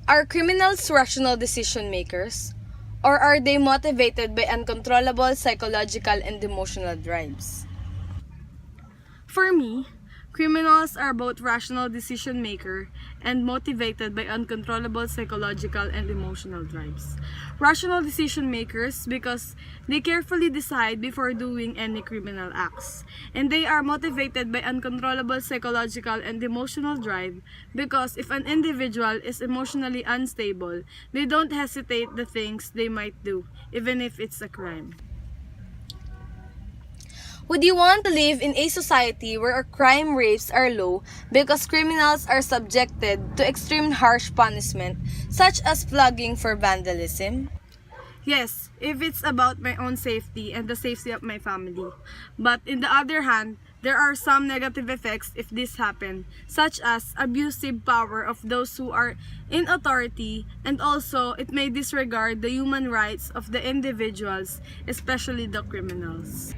Are criminals rational decision makers? Or are they motivated by uncontrollable psychological and emotional drives? For me, criminals are both rational decision maker and motivated by uncontrollable psychological and emotional drives. Rational decision makers because they carefully decide before doing any criminal acts. And they are motivated by uncontrollable psychological and emotional drive because if an individual is emotionally unstable, they don't hesitate the things they might do, even if it's a crime. Would you want to live in a society where crime rates are low because criminals are subjected to extreme harsh punishment such as flogging for vandalism? Yes, if it's about my own safety and the safety of my family. But in the other hand, there are some negative effects if this happen, such as abusive power of those who are in authority, and also it may disregard the human rights of the individuals, especially the criminals.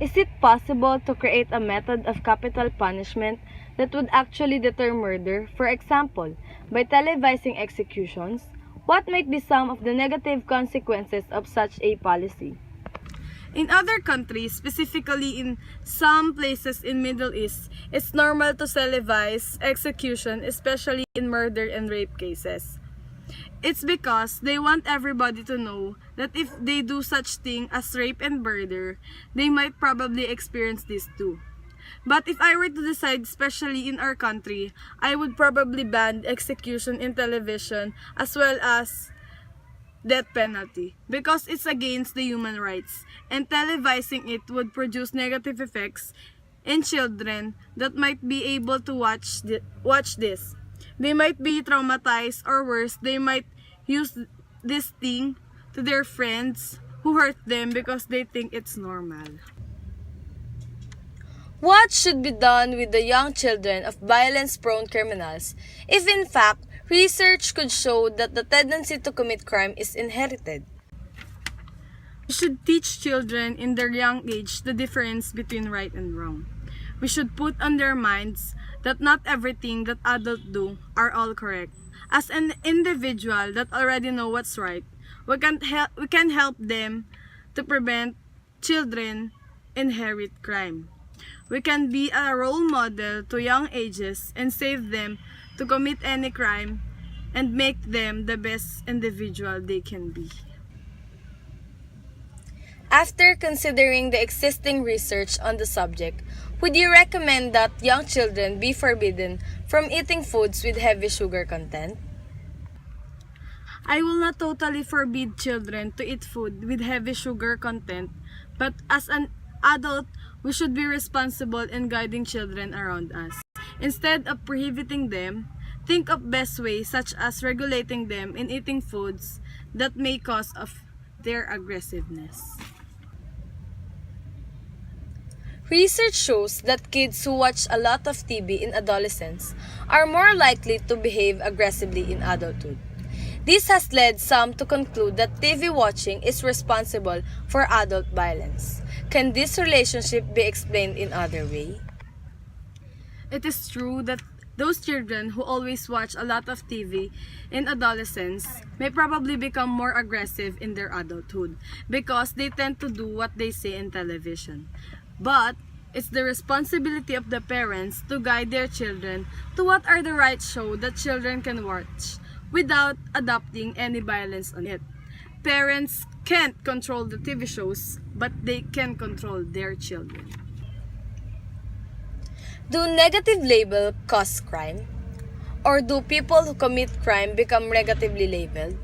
Is it possible to create a method of capital punishment that would actually deter murder, for example, by televising executions? What might be some of the negative consequences of such a policy? In other countries, specifically in some places in Middle East, it's normal to televise execution, especially in murder and rape cases. It's because they want everybody to know that if they do such thing as rape and murder, they might probably experience this too. But if I were to decide, especially in our country, I would probably ban execution in television as well as death penalty because it's against the human rights, and televising it would produce negative effects in children that might be able to watch this. They might be traumatized, or worse, they might use this thing to their friends who hurt them because they think it's normal. What should be done with the young children of violence-prone criminals if in fact research could show that the tendency to commit crime is inherited? We should teach children in their young age the difference between right and wrong. We should put on their minds that not everything that adults do are all correct. As an individual that already know what's right, we can help them to prevent children inherit crime. We can be a role model to young ages and save them to commit any crime and make them the best individual they can be. After considering the existing research on the subject, would you recommend that young children be forbidden from eating foods with heavy sugar content? I will not totally forbid children to eat food with heavy sugar content, but as an adult, we should be responsible in guiding children around us. Instead of prohibiting them, think of best ways such as regulating them in eating foods that may cause of their aggressiveness. Research shows that kids who watch a lot of TV in adolescence are more likely to behave aggressively in adulthood. This has led some to conclude that TV watching is responsible for adult violence. Can this relationship be explained in other way? It is true that those children who always watch a lot of TV in adolescence may probably become more aggressive in their adulthood because they tend to do what they see in television. But it's the responsibility of the parents to guide their children to what are the right shows that children can watch without adopting any violence on it. Parents can't control the TV shows, but they can control their children. Do negative labels cause crime? Or do people who commit crime become negatively labeled?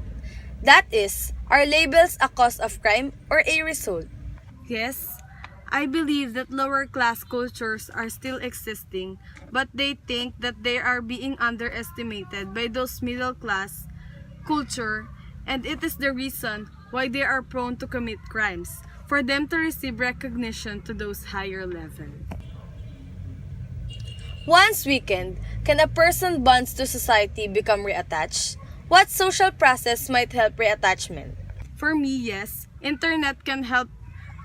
That is, are labels a cause of crime or a result? Yes, I believe that lower class cultures are still existing, but they think that they are being underestimated by those middle class culture, and it is the reason why they are prone to commit crimes, for them to receive recognition to those higher levels. Once weakened, can a person bonds to society become reattached? What social process might help reattachment? For me, yes, internet can help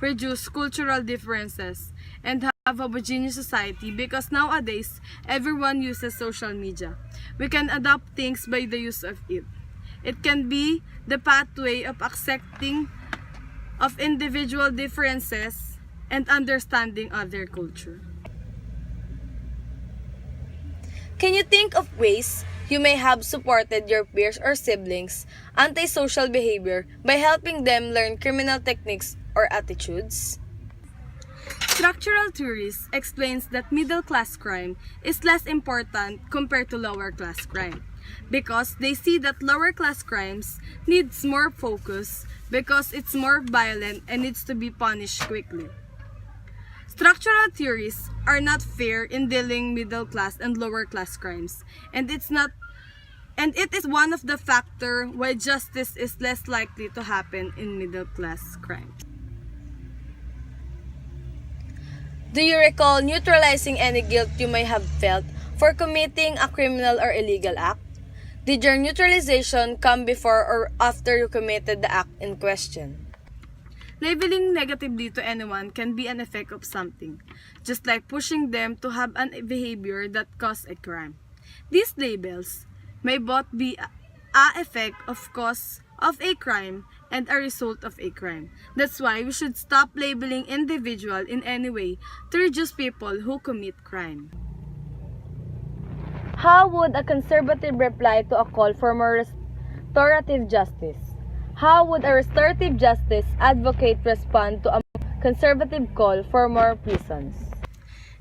reduce cultural differences and have a homogeneous society because nowadays everyone uses social media. We can adapt things by the use of it. It can be the pathway of accepting of individual differences and understanding other culture. Can you think of ways you may have supported your peers or siblings' antisocial behavior by helping them learn criminal techniques or attitudes? Structural theories explains that middle-class crime is less important compared to lower-class crime because they see that lower-class crimes needs more focus because it's more violent and needs to be punished quickly. Structural theories are not fair in dealing middle-class and lower-class crimes, and it is one of the factors why justice is less likely to happen in middle-class crimes. Do you recall neutralizing any guilt you may have felt for committing a criminal or illegal act? Did your neutralization come before or after you committed the act in question? Labeling negatively to anyone can be an effect of something, just like pushing them to have a behavior that caused a crime. These labels may both be a effect of cause of a crime and a result of a crime. That's why we should stop labeling individual in any way to reduce people who commit crime. How would a conservative reply to a call for more restorative justice? How would a restorative justice advocate respond to a conservative call for more prisons?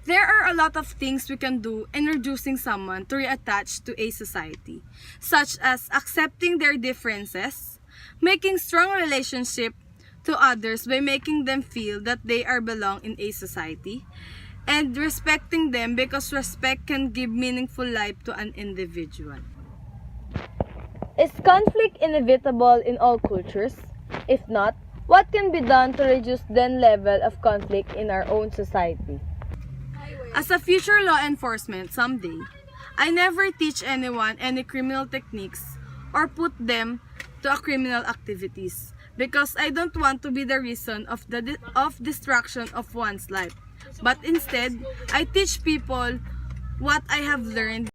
There are a lot of things we can do in reducing someone to reattach to a society, such as accepting their differences, making strong relationship to others by making them feel that they are belong in a society, and respecting them because respect can give meaningful life to an individual. Is conflict inevitable in all cultures? If not, what can be done to reduce the level of conflict in our own society? As a future law enforcement someday, I never teach anyone any criminal techniques or put them to a criminal activities because I don't want to be the reason of destruction of one's life. But instead, I teach people what I have learned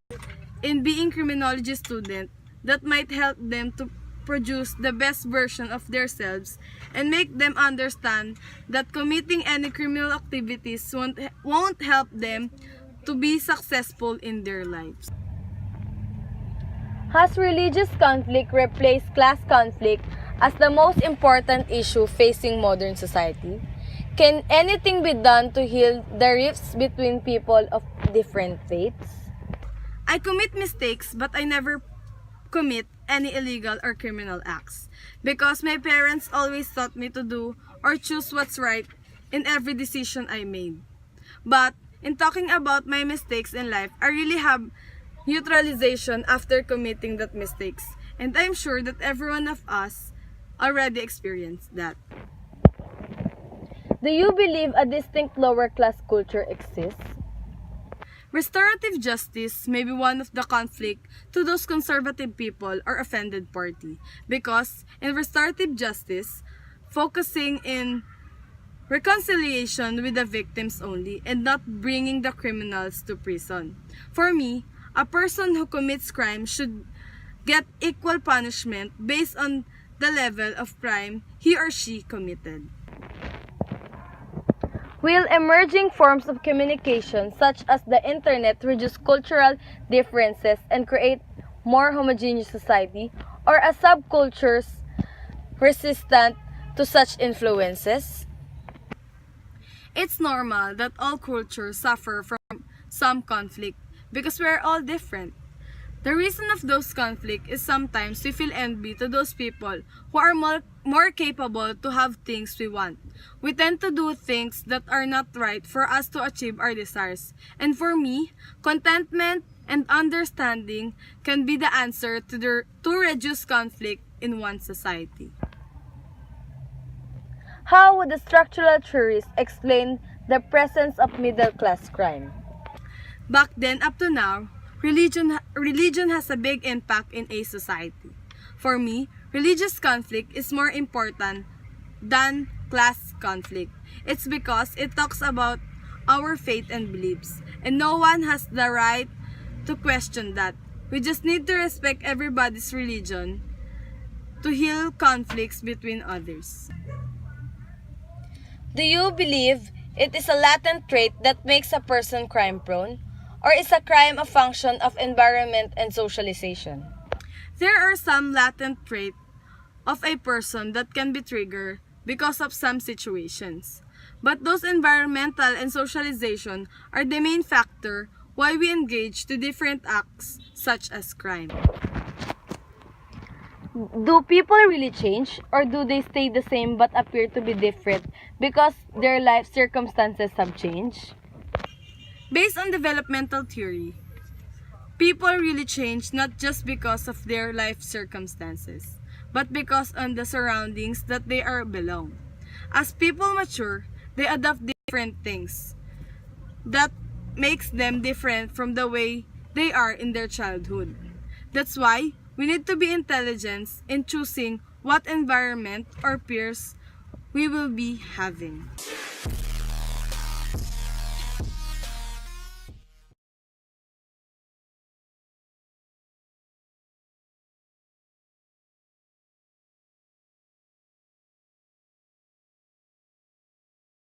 in being criminology student that might help them to produce the best version of themselves and make them understand that committing any criminal activities won't help them to be successful in their lives. Has religious conflict replaced class conflict as the most important issue facing modern society? Can anything be done to heal the rifts between people of different faiths? I commit mistakes but I never commit any illegal or criminal acts because my parents always taught me to do or choose what's right in every decision I made. But in talking about my mistakes in life, I really have neutralization after committing that mistakes, and I'm sure that every one of us already experienced that. Do you believe a distinct lower class culture exists? Restorative justice may be one of the conflict to those conservative people or offended party because in restorative justice, focusing in reconciliation with the victims only and not bringing the criminals to prison. For me, a person who commits crime should get equal punishment based on the level of crime he or she committed. Will emerging forms of communication such as the internet reduce cultural differences and create more homogeneous society, or are subcultures resistant to such influences? It's normal that all cultures suffer from some conflict because we're all different. The reason of those conflicts is sometimes we feel envy to those people who are more capable to have things we want. We tend to do things that are not right for us to achieve our desires. And for me, contentment and understanding can be the answer to reduce conflict in one society. How would the structural theorists explain the presence of middle-class crime? Back then up to now, religion has a big impact in a society. For me, religious conflict is more important than class conflict. It's because it talks about our faith and beliefs, and no one has the right to question that. We just need to respect everybody's religion to heal conflicts between others. Do you believe it is a latent trait that makes a person crime prone? Or is a crime a function of environment and socialization? There are some latent traits of a person that can be triggered because of some situations. But those environmental and socialization are the main factor why we engage to different acts such as crime. Do people really change or do they stay the same but appear to be different because their life circumstances have changed? Based on developmental theory, people really change not just because of their life circumstances, but because of the surroundings that they are belong. As people mature, they adopt different things that makes them different from the way they are in their childhood. That's why we need to be intelligent in choosing what environment or peers we will be having.